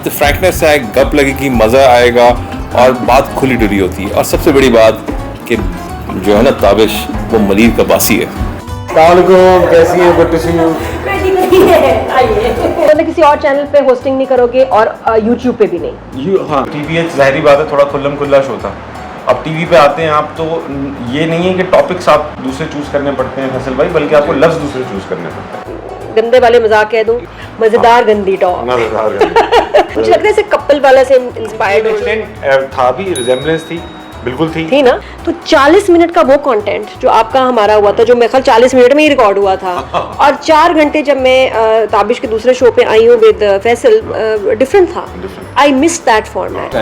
साथ फ्रैंकनेस है, गप लगेगी, मज़ा आएगा और बात खुली डुली होती है। और सबसे बड़ी बात कि जो है ना ताबिश, वो मलिर का बासी है। कैसी है? Good to see you. तो किसी और चैनल पे होस्टिंग नहीं करोगे और यूट्यूब पे भी नहीं? हाँ, टीवीएच जाहिर बात है थोड़ा खुल्लम खुल्ला शो था। अब टीवी पे आते हैं आप तो ये नहीं है कि टॉपिक्स आप दूसरे चूज करने पड़ते हैं फैसल भाई, बल्कि आपको लफ्ज दूसरे चूज करने पड़ते हैं। गंदे वाले मजाक कह दूं, मजेदार गंदी टॉक। मुझे लगता है इसे कपल वाला से इंस्पायर्ड था भी, रिजेम्बलेंस थी, बिल्कुल थी ना। तो 40 मिनट का वो कंटेंट जो आपका हमारा हुआ था, जो मेरे ख्याल 40 मिनट में ही रिकॉर्ड हुआ था, और 4 घंटे जब मैं ताबिश के दूसरे शो पे आई हूँ विद फैसल, डिफरेंट था। I miss that format.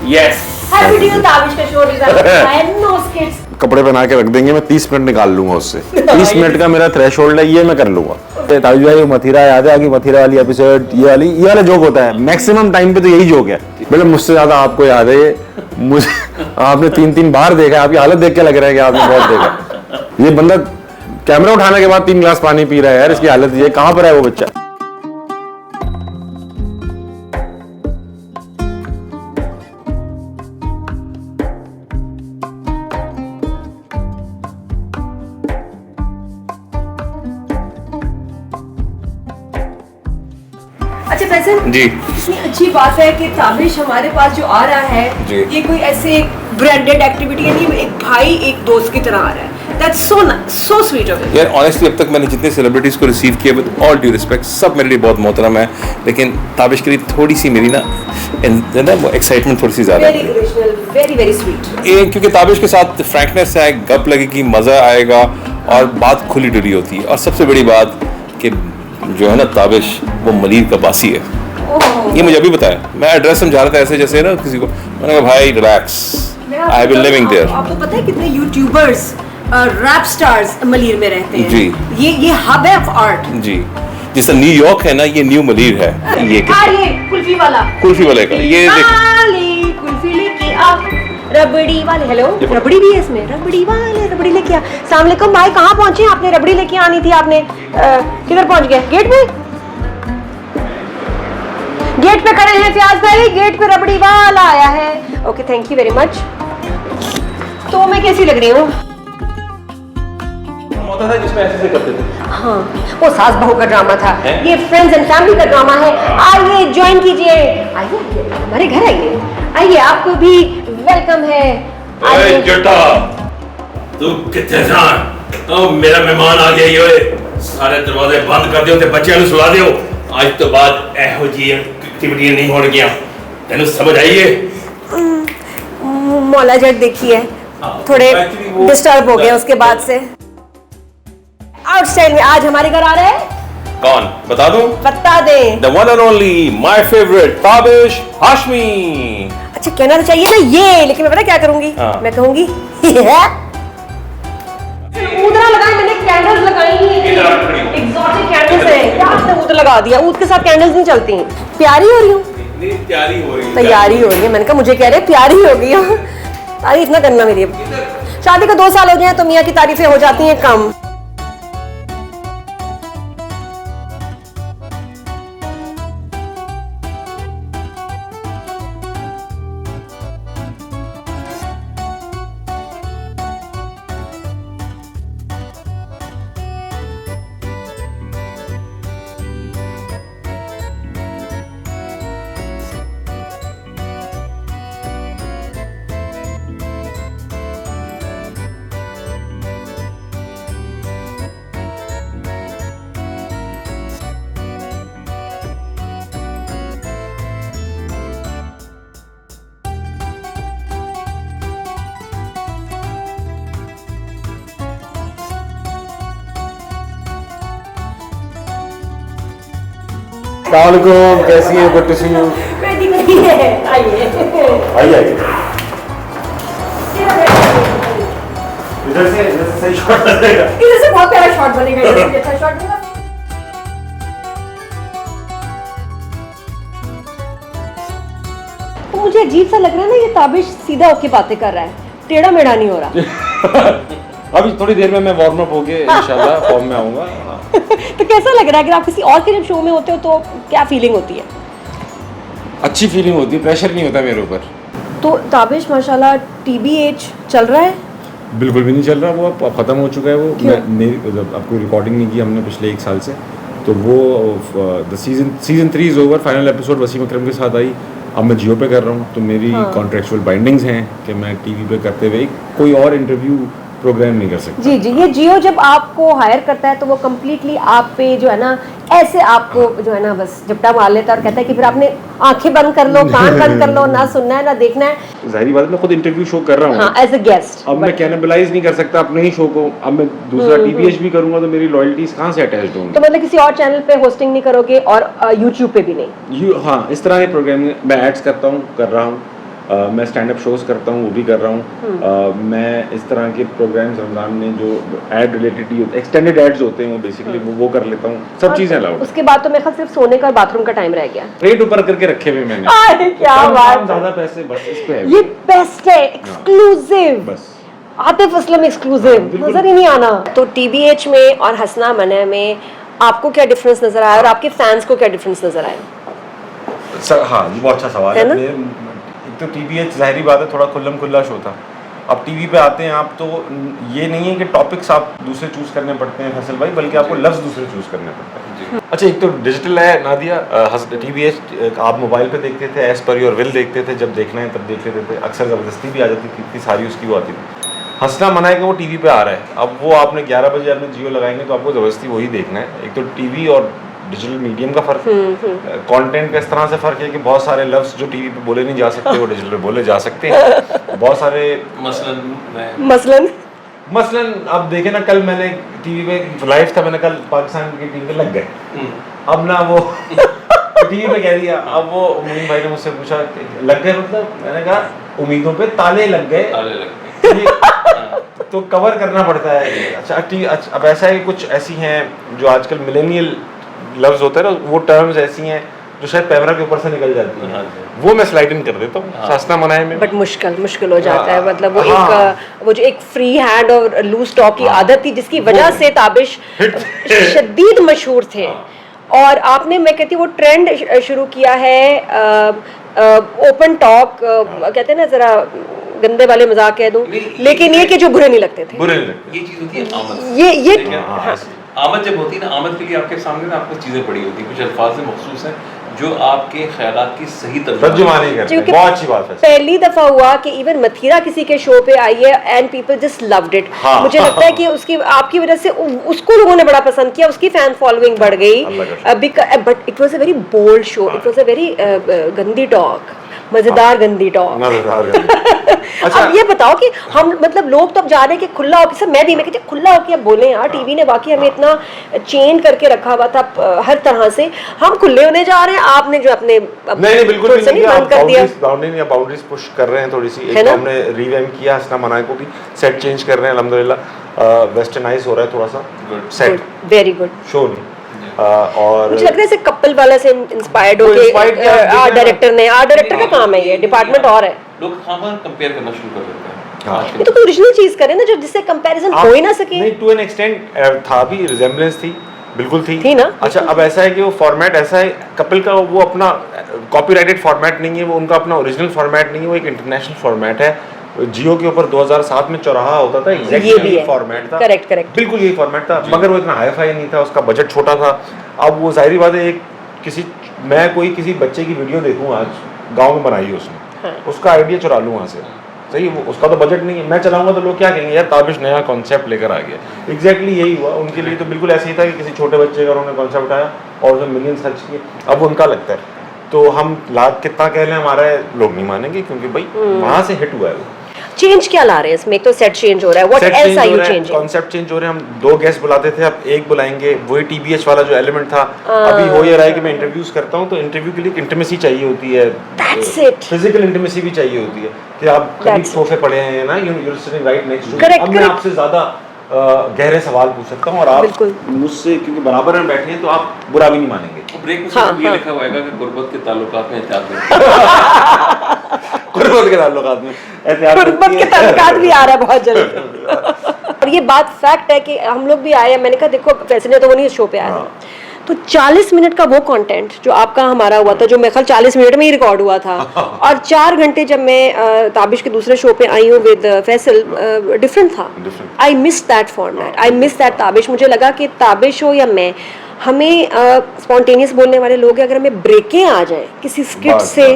Yes, happy new Tabish का show design, I have no skits. कपड़े पहना के रख देंगे, मैं 30 मिनट निकाल लूंगा उससे। 30 मिनट का मेरा थ्रेशोल्ड है, ये मैं कर लूंगा। ताबिश भाई मथिरा याद है कि मथिरा वाली एपिसोड, ये वाला जोक होता है मैक्सिमम टाइम पे, तो यही जोक है। मतलब मुझसे ज्यादा आपको याद है ये, मुझे आपने 3 बार देखा है, आपकी हालत देख के लग रहा है कि आपने बहुत देखा। ये बंदा कैमरा उठाने के बाद 3 गिलास पानी पी रहा है यार, इसकी हालत ये कहां पर है वो बच्चा। अच्छा फैसल जी, इतनी अच्छी बात है कि ताबिश हमारे पास जो आ रहा है, ये कोई ऐसे ब्रांडेड एक्टिविटी नहीं, एक भाई एक दोस्त की तरह आ रहा है। That's so sweet of him. यार ऑनेस्टली अब तक मैंने जितने सेलिब्रिटीज़ को रिसीव किया, विद ऑल ड्यू रिस्पेक्ट, सब मेरे लिए बहुत मोहतरम है, लेकिन ताबिश के लिए थोड़ी सी मेरी ना वो एक्साइटमेंट थोड़ी सी ज़्यादा है। Very sweet. क्योंकि ताबिश के साथ फ्रैंकनेस है, गप लगेगी, मज़ा आएगा और बात खुली डुली होती है। और सबसे बड़ी बात कि जो है ना ताबिश, वो मलिर का बासी है। ये मुझे अभी बताया, मैं एड्रेस समझा रहा था ऐसे जैसे ना किसी को, मैंने कहा भाई relax, I will living there. आपको पता है कितने यूट्यूबर्स रैप स्टार्स मलिर में रहते हैं? जी, ये हब है ऑफ आर्ट। जी, जैसे न्यूयॉर्क है ना, ये न्यू मलिर है। ये कुल्फी वाला का ये कुल्फी लेके आ, रबड़ी वाले। हेलो, रबड़ी भी है इसमें, रबड़ी वाले रबड़ी लेके आ। अस्सलाम वालेकुम भाई, कहाँ पहुंचे? आपने रबड़ी लेके आनी थी, आपने किधर पहुंच गए? गेट पे खड़े हैं फयाज भाई, गेट पे रबड़ी वाला आया है। Okay, thank you very much. तो मैं कैसी लग रही हूँ? होता था जिसमें ऐसे करते थे। हाँ, वो सास बहू का ड्रामा था, ये फ्रेंड्स एंड फैमिली का ड्रामा है। आइए ज्वाइन कीजिए, आइए हमारे घर आइए, आपको भी वेलकम है। आइए जटा, तू कितने जान? ओ मेरा मेहमान आ गया ये, सारे दरवाजे बंद कर दियो ते बच्चों को सुला दियो। आज तो बाद एहो जी एक्टिविटी नहीं होने गया, तेन समझ आई है? मौला जट देखिए, थोड़े डिस्टर्ब हो गए उसके बाद से। आउट स्टाइल में आज हमारे घर आ रहे हैं। कौन? बता दूं? बता दे। The one and only, my favorite, Tabish Hashmi. अच्छा, कहना तो चाहिए ना ये, लेकिन मैं पता क्या करूंगी? मैं कहूंगी ऊदरा लगाई, मैंने कैंडल्स लगाई हैं, एक्सॉटिक कैंडल्स हैं। क्या आपने ऊद लगा दिया? ऊद के साथ कैंडल्स नहीं चलती हैं। प्यारी हो रही हूँ, तैयारी हो रही है, तैयारी हो रही है। मैंने कहा मुझे कह रहे प्यारी हो गई हो। तारीफ ना करना मेरी। शादी को 2 साल हो जाए तो मियाँ की तारीफें हो जाती हैं कम। कैसी है? Good to see you. आइए इधर से सही शॉट बनेगा, इधर से बहुत प्यारा शॉट बनेगा, इधर से अच्छा शॉट बनेगा। तो मुझे अजीब सा लग रहा है ना, ये ताबिश सीधा होके बातें कर रहा है, टेढ़ा मेढ़ा नहीं हो रहा। अभी थोड़ी देर में मैं वार्म अप होके इंशाल्लाह फॉर्म में आऊंगा। तो कैसा लग रहा है? अगर आप किसी और के जब शो में होते हो तो क्या फीलिंग होती है? अच्छी फीलिंग होती है, प्रेशर नहीं होता मेरे ऊपर। तो ताबिश माशाल्लाह TBH चल रहा है? बिल्कुल भी नहीं चल रहा, वो अब ख़त्म हो चुका है। वो क्यों? आपको रिकॉर्डिंग नहीं की हमने पिछले 1 साल से, तो वो the season 3 is over. Final episode Wasim Akram के साथ आई। अब मैं जियो पे कर रहा हूँ, तो मेरी कॉन्ट्रेक्चुअल बाइंडिंग्स हैं कि मैं टीवी पे करते हुए कोई और इंटरव्यू प्रोग्राम नहीं कर सकता। जी जी, ये जियो जब आपको हायर करता है तो वो कम्प्लीटली आप पे जो है ना ऐसे आपको जो है ना बस झपटा मार लेता है और कहता है कि फिर आपने आंखें बंद कर लो, कान बंद कर लो, ना सुनना है ना देखना है। जाहिर बात है, मैं खुद इंटरव्यू शो कर रहा हूँ। हाँ, एज अ गेस्ट। अब मैं कैनिबलाइज नहीं कर सकता अपने ही शो को। अब मैं दूसरा TBH भी करूंगा तो मेरी लॉयल्टीज कहाँ से अटैच्ड होंगी? तो मतलब किसी और चैनल पे होस्टिंग नहीं करोगे और यूट्यूब पे भी नहीं? हाँ, इस तरह के प्रोग्राम मैं एड्स करता हूँ, कर रहा हूँ। मैं स्टैंड अप शोज करता हूँ, वो भी कर रहा हूँ। मैं इस तरह के प्रोग्राम्स रमजान में जो एड रिलेटेड ही होते हैं, एक्सटेंडेड एड्स होते हैं, वो बेसिकली वो कर लेता हूँ। सब चीज़ें अलाउड। उसके बाद तो मेरे ख्याल सिर्फ सोने का और बाथरूम का टाइम रह गया। रेट ऊपर करके रखे हुए मैंने। अरे क्या बात है। ज़्यादा पैसे बस इस पे है। ये बेस्ट है, एक्सक्लूसिव। बस आतिफ असलम एक्सक्लूसिव, नजर ही नहीं आना। तो TBH में और हसना मना में आपको क्या डिफरेंस नजर आया और आपके फैंस को क्या डिफरेंस नजर आया? हाँ, ये बहुत अच्छा सवाल है ना? एक तो TBH जाहिर बात है थोड़ा खुल्लम खुल्ला शो था। अब टीवी पे आते हैं आप, तो ये नहीं है कि टॉपिक्स आप दूसरे चूज करने पड़ते हैं फैसल भाई, बल्कि आपको लफ्ज दूसरे चूज करने पड़ते हैं। अच्छा, एक तो डिजिटल है नादिया। TBH आप मोबाइल पे देखते थे, एज पर योर विल देखते थे, जब देखना है तब देख लेते थे। अक्सर ज़बरदस्ती भी आ जाती थी, इतनी सारी उसकी वो आती थी। हंसना मना है कि वो टीवी पे आ रहा है। अब वो आपने 11 बजे आपने जियो लगाएंगे तो आपको ज़बरदस्ती वही देखना है। एक तो टीवी और डिजिटल मीडियम का फ़र्क, कंटेंट का इस तरह से फ़र्क है कि बहुत सारे लफ्ज़ जो टीवी पे बोले नहीं जा सकते वो डिजिटल पे बोले जा सकते हैं। बहुत सारे मसलन अब देखे ना, कल मैंने टीवी पे लाइव था, मैंने कल पाकिस्तान की टीम पे लग गए। अब ना वो टीवी पे कह दिया। अब वो मोइन भाई ने मुझसे पूछा लग गए मतलब, मैंने कहा उम्मीदों पे ताले लग गए। तो कवर करना पड़ता है। अच्छा, अब ऐसा है कि कुछ ऐसी हैं जो आजकल मिलेनियल लफ्ज होते हैं ना, वो टर्म्स ऐसी हैं जो शायद कैमरा के ऊपर से निकल जाती हैं। वो मैं स्लाइड इन कर देता हूँ हंसना मनाए में। बट मुश्किल हो जाता है। मतलब वो जो एक फ्री हैंड और लूज टॉक की आदत थी, जिसकी वजह से ताबिश शदीद मशहूर थे। और आपने, मैं कहती हूँ, वो ट्रेंड शुरू किया है, ओपन टॉक कहते हैं ना, जरा गंदे वाले मजाक कह दूं, लेकिन ये कि जो बुरे नहीं लगते थे। बुरे नहीं लगते। ये चीज होती है आमद। ये आमद जब होती है ना, आमद के लिए आपके सामने ना आपको चीजें पड़ी होती है, कुछ अल्फाज मखसूस हैं जो आपके ख्यालात की सही तर्जुमानी करते हैं। बहुत अच्छी बात है। पहली दफा हुआ कि इवन मथीरा किसी के शो पे आई है and people just loved it. मुझे लगता है कि उसकी, आपकी वजह से उसको लोगों ने बड़ा पसंद किया, उसकी फैन फॉलोइंग बढ़ गई। But it was a very bold show, it was a very गंदी टॉक, मजेदार गंदी टॉक। अच्छा, अब ये बताओ कि हम, मतलब लोग तो अब जा रहे हैं कि खुला होकर, सब मैं कहती हूँ खुला होकर अब बोले यार। टीवी ने वाकई हमें इतना चेन करके रखा हुआ था हर तरह से, हम खुले होने जा रहे हैं। आपने जो अपने नहीं बिल्कुल नहीं बंद कर दिया। बाउंड्रीज पुश कर रहे हैं थोड़ी सी। एक तो हमने रीवैम्प किया हंसना मनाए को भी, सेट चेंज कर रहे हैं अल्हम्दुलिल्लाह, वेस्टर्नाइज हो रहा है थोड़ा सा सेट। वेरी गुड शो नहीं। और मुझे लग रहा है कपल वाला से इंस्पायर्ड होके आर्ट डायरेक्टर का काम है, ये डिपार्टमेंट और है। लोग खामखा कंपेयर करना शुरू कर देते हैं। ये तो कोई ओरिजिनल चीज करे ना, जो जिससे कंपैरिजन हो ही ना सके। नहीं, टू एन एक्सटेंट था भी, रिजेम्बलेंस थी, बिल्कुल थी ना। अच्छा, अब ऐसा है कि वो फॉर्मेट ऐसा है, कपिल का वो अपना कॉपीराइटेड फॉर्मेट नहीं है, वो उनका अपना ओरिजिनल फॉर्मेट नहीं है, वो एक इंटरनेशनल फॉर्मेट है। जियो के ऊपर 2007 में चौराहा होता था, एग्जैक्टली यही फॉर्मेट था। करेक्ट बिल्कुल यही फॉर्मेट था, मगर वो इतना हाई फाई नहीं था, उसका बजट छोटा था। अब वो जाहिर बात है, मैं किसी बच्चे की वीडियो देखूँ आज, गाँव में बनाई है उसने, उसका आइडिया चुरा लूँ वहाँ से, सही, वो उसका तो बजट नहीं है, मैं चलाऊंगा तो लोग क्या कहेंगे, यार ताबिश नया कॉन्सेप्ट लेकर आ गया। एग्जैक्टली यही हुआ उनके लिए, तो बिल्कुल ऐसे ही था कि किसी छोटे बच्चे का उन्होंने कॉन्सेप्ट उठाया और उसमें मिलियंस खर्च किए। अब उनका लगता है, तो हम लाख कितना कह लें हमारा, लोग नहीं मानेंगे, क्योंकि भाई वहाँ से हिट हुआ है वो। चेंज क्या ला रहे हैं इसमें? एक तो सेट चेंज हो रहा है, what else are you changing? Concept change हो रहे हैं। हम 2 गेस्ट बुलाते थे, अब 1 बुलाएंगे। वही TBH वाला जो एलिमेंट था, अभी हो ये रहा है कि मैं इंटरव्यूज करता हूँ, तो इंटरव्यू के लिए इंटिमेसी चाहिए होती है, फिजिकल इंटिमेसी भी चाहिए होती है कि आप करीब सोफे पड़े हैं ना, you sitting right next to me. अब मैं आपसे ज्यादा गहरे सवाल पूछ सकता हूँ और आप मुझसे, क्योंकि बराबर में बैठे हैं, तो आप बुरा भी नहीं मानेंगे। ब्रेक में सिर्फ ये लिखा हुआ है कि गुर्बत के ताल्लुकात में एहतियात बरतें। गुर्बत के ताल्लुकात में एहतियात, गुर्बत के ताल्लुकात भी आ रहा है बहुत जल्द। और ये बात फैक्ट है कि हम लोग भी आए हैं, मैंने कहा देखो फैसले तो वो नहीं इस शो पे आए, तो 40 मिनट का वो कंटेंट जो आपका हमारा हुआ था, जो मेरे ख्याल 40 मिनट में ही रिकॉर्ड हुआ था, और 4 घंटे जब मैं ताबिश के दूसरे शो पे आई हूँ विद फैसल, डिफरेंट था. I miss that format, I miss that Tabish. मुझे लगा कि ताबिश हो या मैं, हमें स्पॉन्टेनियस बोलने वाले लोग हैं, अगर हमें ब्रेकें आ जाए किसी स्किट से,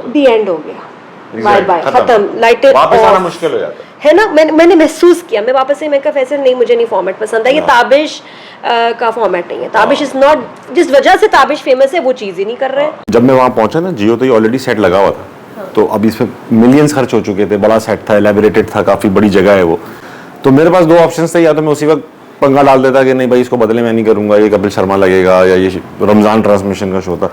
द एंड हो गया, बाय बाय, खत्म, लाइट वापस आना मुश्किल हो जाता है ना. मैंने महसूस किया, मैं वापस से, मैं कहा फैसल नहीं, मुझे नहीं फॉर्मेट पसंद है, ये ताबिश का फॉर्मेट नहीं है. ताबिश इज नॉट, जिस वजह से ताबिश फेमस है वो चीज़ ही नहीं कर रहे हैं. जब मैं वहाँ पहुंचा ना, जियो तो ये ऑलरेडी सेट लगा हुआ था. हाँ. तो अब इसमें मिलियंस खर्च हो चुके थे, बड़ा सेट था, एलेबोरेटेड था, काफी बड़ी जगह है वो. तो मेरे पास 2 ऑप्शंस थे, या तो मैं उसी वक्त पंगा डाल देता कि नहीं भाई इसको बदले मैं नहीं करूंगा, ये कपिल शर्मा लगेगा, या ये रमजान ट्रांसमिशन का शो था,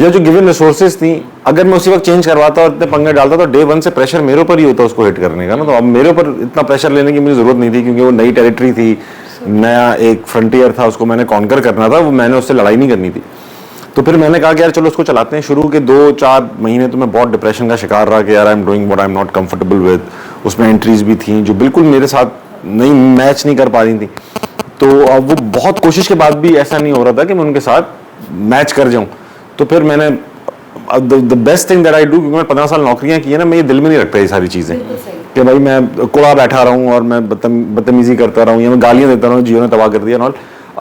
या जो गिवन रिसोर्सेज थी, अगर मैं उसी वक्त चेंज करवाता और इतने पंगे डालता तो डे 1 से प्रेशर मेरे ऊपर ही होता उसको हिट करने का ना. तो अब मेरे ऊपर इतना प्रेशर लेने की मुझे जरूरत नहीं थी, क्योंकि वो नई टेरिटरी थी, नया एक फ्रंटियर था, उसको मैंने कॉन्कर करना था, वो मैंने उससे लड़ाई नहीं करनी थी. तो फिर मैंने कहा कि यार चलो उसको चलाते हैं. शुरू के 2-4 महीने तो मैं बहुत डिप्रेशन का शिकार रहा कि यार I am doing what I am not comfortable with. उसमें एंट्रीज भी थी जो बिल्कुल मेरे साथ नहीं मैच नहीं कर पा रही थी. तो अब वो बहुत कोशिश के बाद भी ऐसा नहीं हो रहा था कि मैं उनके साथ मैच कर जाऊं. तो फिर मैंने the best thing that I do, क्योंकि मैं 15 साल नौकरियां की है ना, मैं ये दिल में नहीं रखता ये सारी चीज़ें कि भाई मैं कुड़ा बैठा रहा हूँ और मैं बदतमीजी करता रहूँ या मैं गालियाँ देता रहूँ, जियो ने तबाह कर दिया नॉल.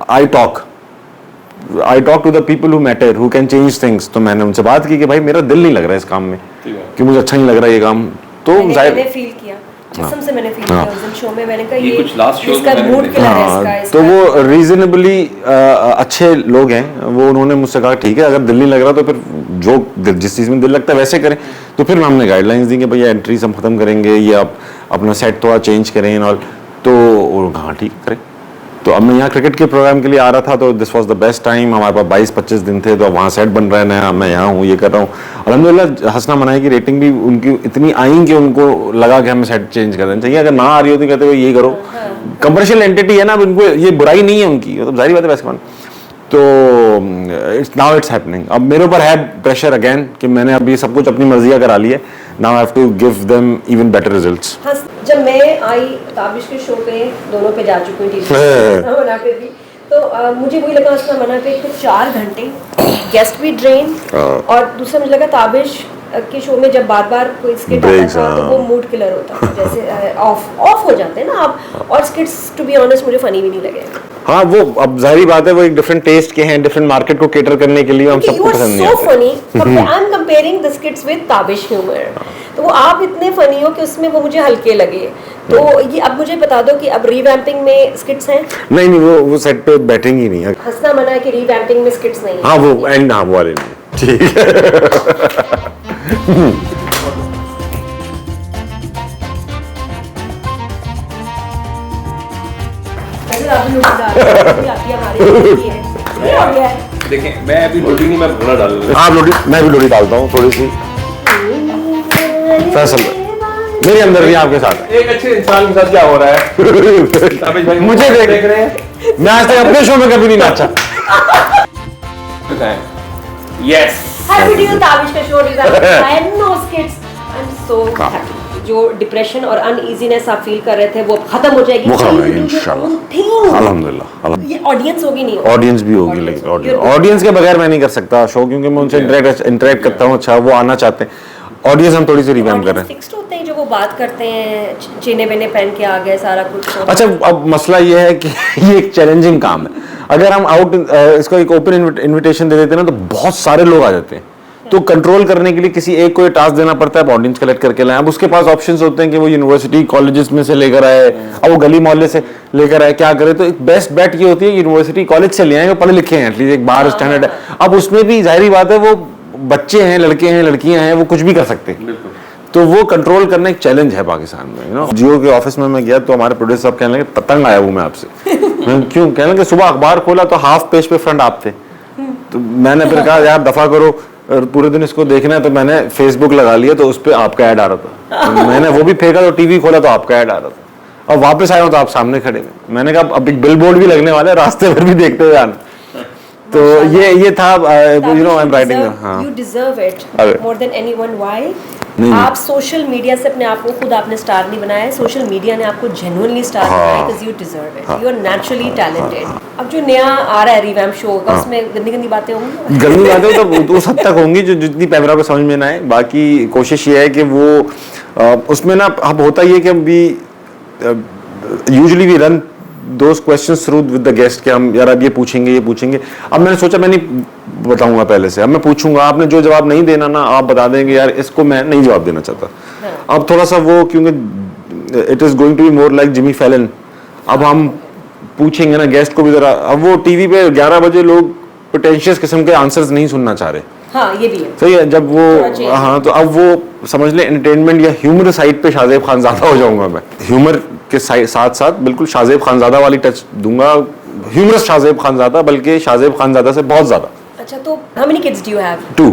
I talk to the people who matter, who can change things. तो मैंने उनसे बात की कि भाई मेरा दिल नहीं लग रहा है इस काम में, कि मुझे अच्छा नहीं लग रहा है ये काम. तो मैंने फील किया, कसम से मैंने फील किया उस दिन शो में. मैंने कहा ये कुछ लास्ट शो इसका मूड किलर है इसका. तो वो रीजनेबली अच्छे लोग हैं, वो उन्होंने मुझसे कहा ठीक है अगर दिल नहीं लग रहा तो फिर जो जिस चीज़ में दिल लगता है वैसे करें. तो फिर हमने गाइडलाइंस दी कि भैया एंट्रीज हम खत्म करेंगे, या आप अपना सेट थोड़ा चेंज करें और. तो हाँ ठीक करें. तो अब मैं यहाँ क्रिकेट के प्रोग्राम के लिए आ रहा था, तो this was the best time. हमारे पास 22-25 दिन थे, तो वहाँ सेट बन रहा है नया, मैं यहाँ हूँ, ये कर रहा हूँ. अल्हम्दुलिल्लाह हंसना मनाई की रेटिंग भी उनकी इतनी आई कि उनको लगा कि हमें सेट चेंज कर देना चाहिए. अगर ना आ रही होती कहते हुए ये करो, कमर्शियल एंटिटी है ना, अब इनको ये बुराई नहीं है उनकी, मतलब जाहिर बात है वैसे. तो इट्स नाउ इट्स हैपनिंग. अब मेरे ऊपर है प्रेशर अगेन कि मैंने अभी सब कुछ अपनी मर्जी का करा लिया. Now I have to give them even better results. जब मैं आई ताबिश के शो पे, दोनों पे जा चुकी हूँ टीवी पे भी, तो मुझे वही लगा उसका मना पे एक तो 4 घंटे गेस्ट भी ड्रेन, और दूसरा मुझे लगा ताबिश के शो में जब बार कोई स्किट आता था तो वो मूड किलर होता था, जैसे ऑफ हो जाते हैं ना आप. और स्किट्स टू बी ऑनेस्ट मुझे फनी भी नहीं लगे. हाँ वो अब जाहिर बात है, वो एक डिफरेंट टेस्ट के हैं, डिफरेंट मार्केट को केटर करने के लिए हम सबको पसंद नहीं आते. I am comparing the स्किट्स with Tabish humour. तो वो आप इतने फनी हो कि उसमें वो मुझे हल्के लगे. तो ये अब मुझे बता दो कि अब रीवैम्पिंग में स्किट्स हैं? नहीं वो सेट पे बैठेंगी नहीं. हंसना मना है कि रीवैम्पिंग में स्किट्स नहीं. हाँ वो एंड हाँ वो वाले नहीं. ठीक है. देखें मैं अभी लोडी नहीं, मैं भुना डाल रहा आप लोडी, मैं भी लोडी डालता हूँ थोड़ी सी. फैसल मेरे अंदर भी आपके साथ हूँ. एक अच्छे इंसान के साथ क्या हो रहा है ताबिश भाई, मुझे देख रहे हैं. मैं आज तक अपने शो में कभी नहीं नाचा. यस हैप्पी टू ताबिश का show result. I have no skits. I am so happy. जो डिप्रेशन और अनईजीनेस आप फील कर रहे थे वो खत्म हो जाएगी. वो खत्म हो जाएगी इंशाल्लाह. अल्हम्दुलिल्लाह. ये ऑडियंस होगी नहीं, ऑडियंस भी होगी, लेकिन ऑडियंस के बगैर मैं नहीं कर सकता शो, क्योंकि मैं उनसे इंटरेक्ट करता हूँ. अच्छा वो आना चाहते हैं. ऑडियंस हम थोड़ी सी रिवैम्प कर रहे हैं. फिक्स्ड होते हैं जो वो बात करते हैं, चीने बेने पहन के आ गए सारा कुछ. अच्छा अब मसला ये है कि ये एक चैलेंजिंग काम है. अगर हम इसको एक ओपन इनविटेशन दे देते हैं ना, तो बहुत सारे लोग आ जाते हैं. तो कंट्रोल करने के लिए किसी एक को टास्क देना पड़ता है, ऑडियंस कलेक्ट करके लाएं. अब उसके पास ऑप्शंस होते हैं कि वो यूनिवर्सिटी कॉलेजेस में से लेकर आए, अब वो गली मोहल्ले से लेकर आए, क्या करे. तो एक बेस्ट बेट ये होती है यूनिवर्सिटी कॉलेज से ले आए, वो पढ़े लिखे हैं, एटलीस्ट एक बाहर स्टैंडर्ड है. अब उसमें भी जाहिर बात है वो बच्चे हैं, लड़के हैं, लड़कियां हैं, वो कुछ भी कर सकते हैं. तो वो कंट्रोल करना एक चैलेंज है पाकिस्तान में. यू नो जियो के ऑफिस में मैं गया तो हमारे प्रोड्यूसर साहब कहने लगे तंग आया हूँ मैं आपसे. क्यों? कहने लगे सुबह अखबार खोला तो हाफ पेज पे फ्रंट आप थे. तो मैंने फिर कहा यार दफा करो, पूरे दिन इसको देखना है. तो मैंने फेसबुक लगा लिया, तो उस पर आपका ऐड आ रहा था. तो मैंने वो भी फेंका, तो टीवी खोला तो आपका ऐड आ रहा था. और वापस आया हूँ तो आप सामने खड़े हैं. मैंने कहा अब एक बिल बोर्ड भी लगने वाला है, रास्ते पर भी देखते हुए आना. तो ये था you know I am writing. You deserve it more than anyone. Why? नहीं। आप सोशल मीडिया से अपने आप को खुद आपने स्टार नहीं बनाया है, सोशल मीडिया ने आपको जेन्युइनली स्टार बनाया है, because you deserve it, you are naturally talented. अब जो नया आ रहा है रिवैम्प शो का, उसमें गंदी गंदी बातें होंगी? गंदी बातें तो उस हद तक होंगी जो जितनी पैमरा को समझ में ना आए। बाकी कोशिश ये है कि वो उसमें ना अब होता ये कि अभी usually we run those questions through with the guest कि हम यार अब ये पूछेंगे। अब मैंने सोचा मैं नहीं बताऊंगा पहले से, अब मैं पूछूंगा, आपने जो जवाब नहीं देना ना आप बता देंगे यार इसको मैं नहीं जवाब देना चाहता। अब थोड़ा सा वो, क्योंकि it is going to be more like Jimmy Fallon. अब हम पूछेंगे ना गेस्ट को भी जरा, अब वो टीवी पे 11 बजे लोग पोटेंशियस किस्म के आंसर्स नहीं सुनना चाह रहे। हाँ, ये भी है। सही है, जब वो हाँ तो अब वो समझ ले एंटरटेनमेंट या ह्यूमर साइड पे शाहजेब खानज़ादा हो जाऊंगा मैं। ह्यूमर के साथ साथ बिल्कुल शाहजेब खानज़ादा वाली टच दूंगा, ह्यूमरस शाहजेब खानज़ादा, बल्कि शाहजेब खानज़ादा से बहुत ज्यादा। अच्छा, तो how many kids do you have? 2।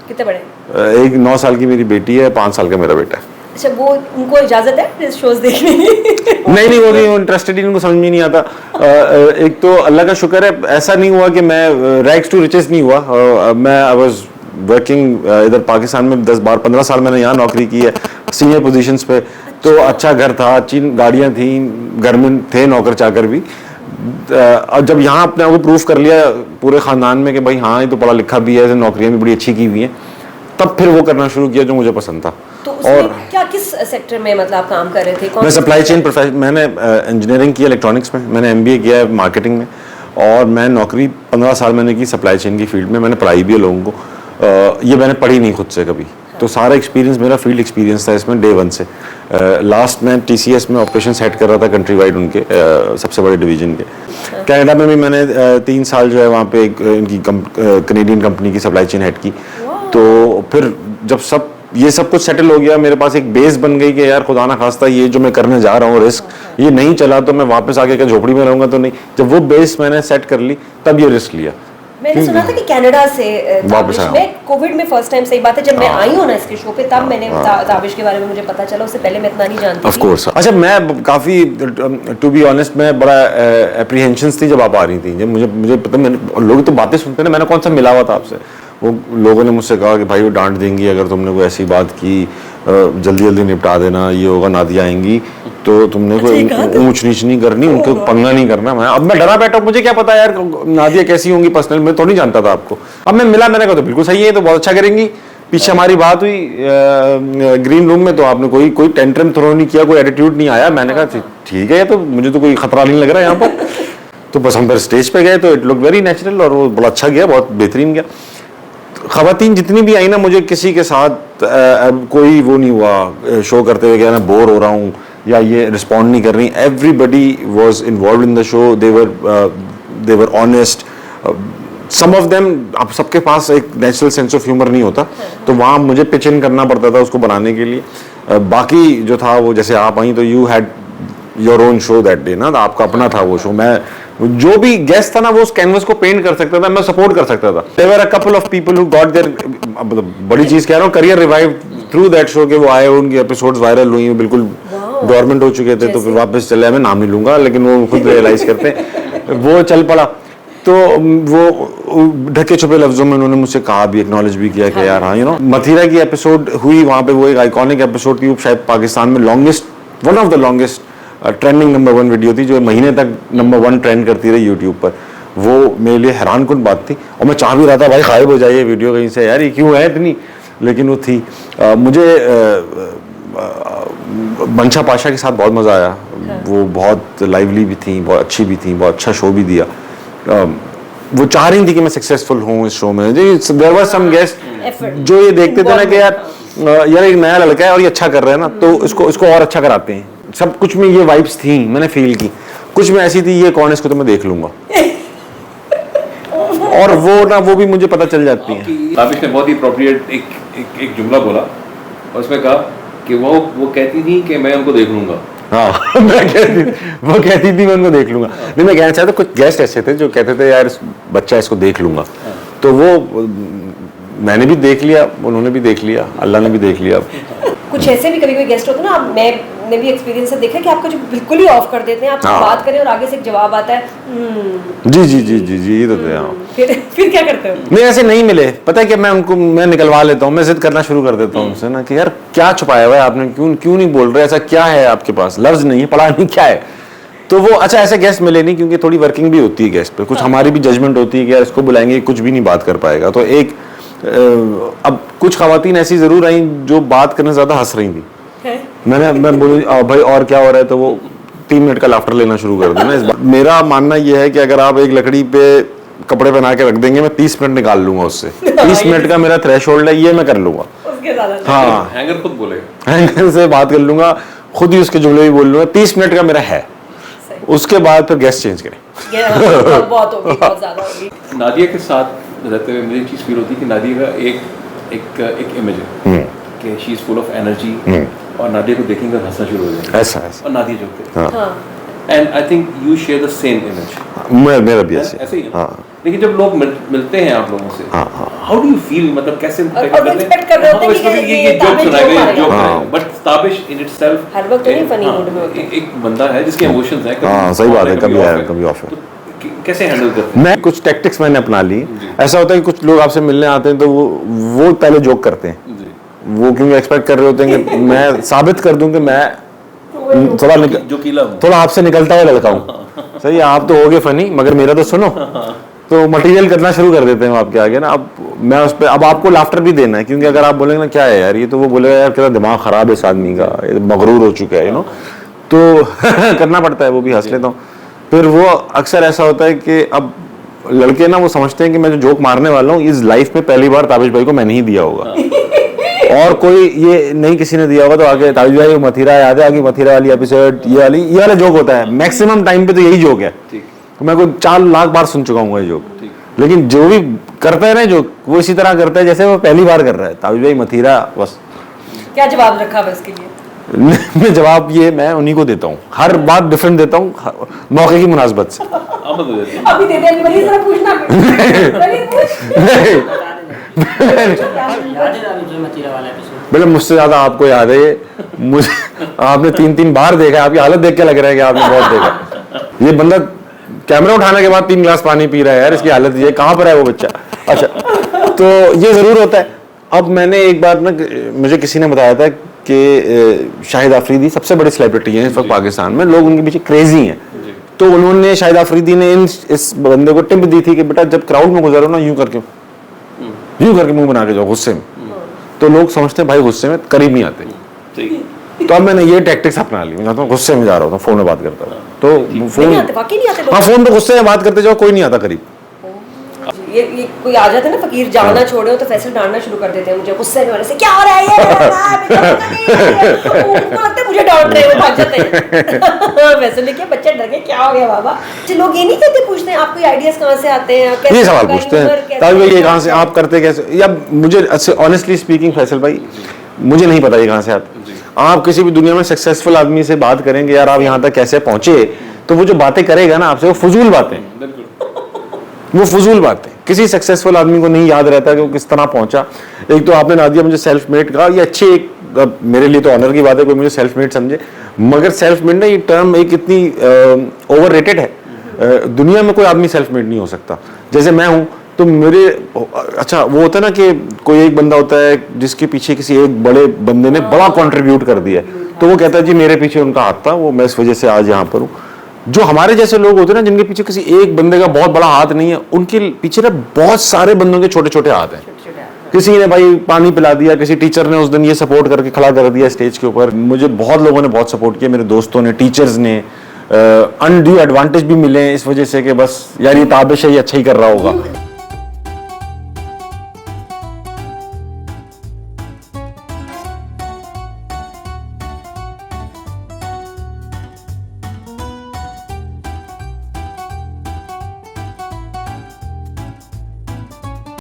कितने बड़े? एक 9 साल की मेरी बेटी है, 5 साल का मेरा बेटा है। अच्छा, वो उनको इजाजत है शोज देखने की? नहीं वो नहीं इंटरेस्टेड ही, उनको समझ में नहीं आता। एक तो अल्लाह का शुक्र है ऐसा नहीं हुआ कि मैं रैग्स टू रिचेस नहीं हुआ। मैं आई वाज वर्किंग इधर पाकिस्तान में 10-12-15 साल मैंने यहाँ नौकरी की है सीनियर पोजीशंस पे। तो अच्छा घर था, अच्छी गाड़ियाँ थी, घर में थे नौकर चाकर भी। और जब यहाँ अपने आप को प्रूफ कर लिया पूरे ख़ानदान में कि भाई हाँ ये तो पढ़ा लिखा भी है, नौकरियाँ भी बड़ी अच्छी की हुई हैं, तब फिर वो करना शुरू किया जो मुझे पसंद था। तो और क्या किस सेक्टर में मतलब आप काम कर रहे थे? मैं सप्लाई चेन प्रोफेशन, मैंने इंजीनियरिंग की इलेक्ट्रॉनिक्स में, मैंने MBA किया है मार्केटिंग में, और मैं नौकरी 15 साल मैंने की सप्लाई चेन की फील्ड में। मैंने पढ़ाई भी है लोगों को, ये मैंने पढ़ी नहीं खुद से कभी। तो सारा एक्सपीरियंस मेरा फील्ड एक्सपीरियंस था इसमें डे 1 से। लास्ट मैं TCS में ऑपरेशन सेट कर रहा था कंट्री वाइड उनके सबसे बड़े डिवीजन के। कनाडा में भी मैंने 3 साल जो है वहाँ पे इनकी कनेडियन कंपनी की सप्लाई चेन हेड की। तो फिर जब ये सब कुछ सेटल हो गया, मेरे पास एक बेस बन गई कि यार खुदा ना खास्ता ये जो मैं करने जा रहा हूँ रिस्क ये नहीं चला तो मैं वापस आके क्या झोपड़ी में रहूंगा तो नहीं। जब वो बेस मैंने सेट कर ली तब ये रिस्क लिया। मैंने सुना था कि कनाडा से वापस आया। मैं कोविड में फर्स्ट टाइम, सही बात है, जब मैं आई हूँ ना इसके शो पे, तब मैंने ताबिश के बारे में मुझे पता चला, उससे पहले मैं इतना नहीं जानती ऑफ कोर्स। अच्छा, मैं काफ़ी टू बी ऑनेस्ट मैं बड़ा एप्रीहेंशंस थी जब आप आ रही थी। जब मुझे पता, मैंने लोग तो बातें सुनते ना, मैंने कौन सा मिला हुआ था आपसे, वो लोगों ने मुझसे कहा कि भाई वो डांट देंगी अगर तुमने कोई ऐसी बात की, जल्दी जल्दी निपटा देना, ये होगा, नादिया आएंगी तो तुमने कोई ऊंच नीच नहीं करनी, उनको पंगा नहीं करना। मैं डरा बैठा, मुझे क्या पता यार नादिया कैसी होंगी पर्सनल, मैं तो नहीं जानता था आपको। अब मैं मिला, मैंने कहा तो बिल्कुल सही है, तो बहुत अच्छा करेंगी। पीछे हमारी बात हुई ग्रीन रूम में, तो आपने कोई टेंट्रम थ्रो नहीं किया, कोई एटीट्यूड नहीं आया। मैंने कहा ठीक है, तो मुझे तो कोई खतरा नहीं लग रहा यहाँ पर। तो बस हम फिर स्टेज पे गए तो इट लुक वेरी नेचुरल और वो बड़ा अच्छा गया, बहुत बेहतरीन गया। ख़वातीन जितनी भी आई ना, मुझे किसी के साथ कोई वो नहीं हुआ शो करते हुए, मैं बोर हो रहा हूँ या ये रिस्पॉन्ड नहीं कर रही। Everybody was involve in the show, they were honest. Some of them, आप सबके पास एक नेचुरल सेंस ऑफ ह्यूमर नहीं होता, तो वहाँ मुझे पिच इन करना पड़ता था उसको बनाने के लिए। बाकी जो था वो, जैसे आप आई तो you had your own show that day ना, आपका अपना था वो शो। मैं जो भी गेस्ट था ना वो उस कैनवस को पेंट कर सकता था, मैं सपोर्ट कर सकता था। There were a couple of people who got there, बड़ी चीज कह रहा हूँ, career revive through that show, के वो आए, उनकी एपिसोड्स वायरल हुई, बिल्कुल गवर्नमेंट हो चुके थे, तो फिर वापस चले। मैं नाम नहीं लूंगा, लेकिन वो खुद रियलाइज करते वो चल पड़ा। तो वो ढके छुपे लफ्जों में उन्होंने मुझसे कहा भी, एक्नॉलेज भी किया कि यार हाँ, यू नो, मथुरा की एपिसोड हुई वहाँ पे, वो एक आइकॉनिक एपिसोड थी, शायद पाकिस्तान में one of the longest trending number 1 video थी, जो महीने तक नंबर 1 ट्रेंड करती रही यूट्यूब पर। वो मेरे लिए हैरान कुन बात थी, और मैं चाह भी रहा था भाई गायब हो जाए ये वीडियो कहीं से, यार ये क्यों है इतनी, लेकिन वो थी। मुझे मंशा पाशा के साथ बहुत मज़ा आया। वो बहुत लाइवली भी थी, बहुत अच्छी भी थी, बहुत अच्छा शो भी दिया। वो चाह रही थी कि मैं सक्सेसफुल हूँ इस शो में। देयर वर सम गेस्ट जो ये देखते थे ना कि यार एक नया लड़का है और ये अच्छा कर रहा है ना, तो इसको और अच्छा कराते हैं। सब कुछ में ये वाइब्स थी, मैंने फील की। कुछ में ऐसी थी, ये कौन है, इसको तो मैं देख लूंगा। और वो भी मुझे पता चल जाती है। ताबिश ने बहुत ही अप्रोप्रिएट एक जुमला बोला, और उसमें कहा कि वो कहती थी कि मैं उनको देख लूंगा। हाँ वो कहती थी मैं उनको देख लूंगा। नहीं, मैं कहना चाहता, कुछ गेस्ट ऐसे थे जो कहते थे यार बच्चा इसको देख लूंगा, तो वो मैंने भी देख लिया, उन्होंने भी देख लिया, अल्लाह ने भी देख लिया। कुछ ऐसे भी कभी कोई गेस्ट होते हैं ना, आप मैंने भी एक्सपीरियंस से देखा कि आपको जो बिल्कुल ही ऑफ कर देते हैं, आप हाँ। बात करें और आगे से एक जवाब आता है जी जी जी जी जी, ये तो थे हाँ। फिर क्या करते हो? नहीं ऐसे नहीं मिले, पता है कि मैं निकलवा लेता हूँ, मैं जिद करना शुरू कर देता हूँ उनसे ना कि यार क्या छुपाया हुआ है आपने, क्यों नहीं बोल रहे, ऐसा क्या है आपके पास, लफ्ज नहीं है, पढ़ा नहीं, क्या है। तो वो अच्छा ऐसे गेस्ट मिले नहीं, क्योंकि थोड़ी वर्किंग भी होती है गेस्ट पे, कुछ हमारी भी जजमेंट होती है कि यार इसको बुलाएंगे कुछ भी नहीं बात कर पाएगा। तो एक अब कुछ खवातीन ऐसी जरूर आई जो बात करने ज्यादा हंस रही थी, मैं बोली भाई और क्या हो रहा है, तो वो 3 मिनट का लाफ्टर लेना शुरू कर देना इस बात। मेरा मानना यह है कि अगर आप एक लकड़ी पे कपड़े पहना के रख देंगे, मैं 30 मिनट निकाल लूंगा उससे। 30 मिनट का मेरा थ्रेशोल्ड है, ये मैं कर लूंगा। उसके ज्यादा हाँ, हैंगर खुद बोलेगा, हैंगर से बात कर लूंगा, खुद ही उसके जुमले भी बोल लूंगा। 30 मिनट का मेरा है, उसके बाद फिर गेस्ट चेंज करें। बहुत होगी, बहुत ज्यादा होगी। नादिया के साथ रहते हुए मुझे चीज़ फील होती है कि नादिया का एक इमेज है कि she is full of energy, और नादिया को देखेंगे हंसना शुरू हो जाएगा, ऐसा ऐसा और नादिया जोक हाँ। And I think you share the same image. मेरा भी ऐसे ऐसे ही है। हाँ। लेकिन जब लोग मिलते हैं आप लोगों से, हाँ। हाउ डू यू फील, मतलब कैसे और expect कर रहे होते हैं कि ये जोक ताबिश सुनाएगा, जोक ये मारेगा। जोक हाँ। मारेगा, बट ताबिश इन इटसेल्फ हर वक्त तो नहीं funny mood में होता है। एक बंदा है जिसके इमोशंस हैं, हाँ, सही बात है, कभी है, कभी ऑफ है। तो कैसे हैंडल करते हैं? मैं कुछ टैक्टिक्स मैंने अपना ली। ऐसा होता है कि कुछ लोग आपसे मिलने आते हैं तो वो पहले जोक करते हैं, जी, वो क्योंकि एक्सपेक्ट कर रहे होते हैं कि मैं साबित कर दूं कि मैं जो कीला हूँ। थोड़ा आपसे निकलता हुआ लड़का हूँ। सही है, आप तो हो गए फनी, मगर मेरा तो सुनो। तो मटेरियल करना शुरू कर देते हैं आपके आगे ना। अब मैं उस पर, अब आपको लाफ्टर भी देना है, क्योंकि अगर आप बोलेंगे ना क्या है यार ये, तो वो बोलेगा यार कितना दिमाग खराब है इस आदमी का, ये मगरूर हो चुका है, यू नो। तो करना पड़ता है, वो भी हंस लेता हूँ। फिर वो अक्सर ऐसा होता है कि अब लड़के ना वो समझते हैं कि मैं जो जोक मारने वाला हूँ इस लाइफ में पहली बार ताबिश भाई को मैंने ही दिया होगा, और कोई ये नहीं किसी ने दिया होगा। तो आगे ताबिश भाई मथुरा याद है, आगे मथुरा वाली एपिसोड, ये वाला जोक होता है मैक्सिमम टाइम पे, तो यही जोक है। तो मैं कोई 4 लाख बार सुन चुका हूँ ये जोक। लेकिन जो भी करता है ना जोक, वो इसी तरह करता है जैसे वो पहली बार कर रहा है। ताबिश भाई मथुरा, बस क्या जवाब रखा है इसके लिए? मैं जवाब ये मैं उन्हीं को देता हूँ, हर बात डिफरेंट देता हूँ मौके की मुनासबत से। अभी दे दे, मनीष जरा पूछना। मनीष पूछ। मतलब मुझसे ज्यादा आपको याद है ये, मुझे आपने 3 बार देखा है, आपकी हालत देख के लग रहा है कि आपने बहुत देखा। ये बंदा कैमरा उठाने के बाद 3 गिलास पानी पी रहा है यार, इसकी हालत ये कहाँ पर है वो बच्चा। अच्छा, तो ये जरूर होता है। अब मैंने एक बार ना, मुझे किसी ने बताया था कि शाहिद आफरीदी सबसे बड़े सेलिब्रिटी हैं इस वक्त पाकिस्तान में, लोग उनके पीछे क्रेजी हैं। तो उन्होंने, शाहिद आफरीदी ने इस बंदे को टिप दी थी कि बेटा जब क्राउड में गुजरो ना, यूं करके मुंह बना के जाओ गुस्से में। तो लोग समझते हैं भाई गुस्से में करीब नहीं आते। तो अब मैंने ये टैक्टिक्स अपना ली, मैं चाहता हूँ गुस्से में जा रहा हूँ, फोन में बात करता हूँ, तो फोन, हाँ फोन पे गुस्से में बात करते जाओ, कोई नहीं आता करीब। ये कोई आ जाता है ना फकीर, जानना छोड़े हो तो फैसल डांटना शुरू कर देते हैं मुझे गुस्से में, से क्या हो रहा है ये, उनको लगता है मुझे डांट रहे हो, भाग जाते हैं। फैसल ने क्या, बच्चा डर गया, क्या हो गया बाबा। लोग ये नहीं कहते, पूछते हैं आपको आइडियाज कहाँ से आते हैं, ये सवाल पूछते हैं ताकि ये कहाँ से आप करते कैसे, या मुझे ऑनेस्टली स्पीकिंग फैसल भाई मुझे नहीं पता ये कहाँ से आते। आप किसी भी दुनिया में सक्सेसफुल आदमी से बात करेंगे यार आप यहाँ तक कैसे पहुंचे, तो वो जो बातें करेगा ना आपसे, वो फजूल बातें, वो फजूल बातें। किसी सक्सेसफुल आदमी को नहीं याद रहता कि वो किस तरह पहुंचा। एक तो आपने नादिया मुझे सेल्फ मेड कहा, ये अच्छी एक मेरे लिए तो ऑनर की बात है कोई मुझे सेल्फ मेड समझे, मगर सेल्फ मेड ना ये टर्म एक इतनी ओवर रेटेड है। दुनिया में कोई आदमी सेल्फ मेड नहीं हो सकता। जैसे मैं हूँ तो मेरे, अच्छा वो होता है ना कि कोई एक बंदा होता है जिसके पीछे किसी एक बड़े बंदे ने बड़ा कंट्रीब्यूट कर दिया, तो वो कहता है जी मेरे पीछे उनका हाथ था, वो मैं इस वजह से आज यहाँ पर हूँ। जो हमारे जैसे लोग होते हैं ना जिनके पीछे किसी एक बंदे का बहुत बड़ा हाथ नहीं है, उनके पीछे ना बहुत सारे बंदों के छोटे छोटे हाथ हैं। किसी ने भाई पानी पिला दिया, किसी टीचर ने उस दिन ये सपोर्ट करके खड़ा कर दिया स्टेज के ऊपर, मुझे बहुत लोगों ने बहुत सपोर्ट किया, मेरे दोस्तों ने, टीचर्स ने, अनड्यू एडवांटेज भी मिले इस वजह से कि बस यार ये ताबिश है, ये अच्छा ही कर रहा होगा।